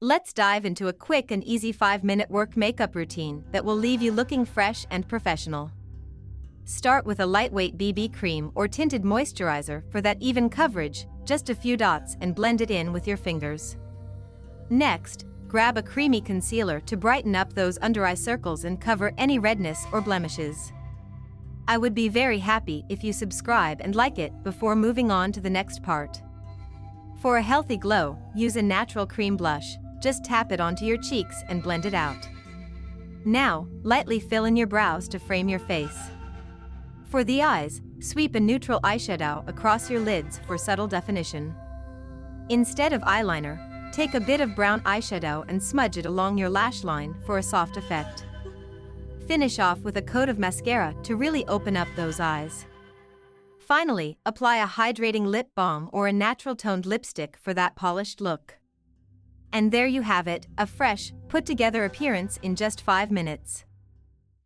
Let's dive into a quick and easy 5-minute work makeup routine that will leave you looking fresh and professional. Start with a lightweight BB cream or tinted moisturizer for that even coverage, just a few dots, and blend it in with your fingers. Next, grab a creamy concealer to brighten up those under-eye circles and cover any redness or blemishes. I would be very happy if you subscribe and like it before moving on to the next part. For a healthy glow, use a natural cream blush. Just tap it onto your cheeks and blend it out. Now, lightly fill in your brows to frame your face. For the eyes, sweep a neutral eyeshadow across your lids for subtle definition. Instead of eyeliner, take a bit of brown eyeshadow and smudge it along your lash line for a soft effect. Finish off with a coat of mascara to really open up those eyes. Finally, apply a hydrating lip balm or a natural toned lipstick for that polished look. And there you have it, a fresh, put-together appearance in just 5 minutes.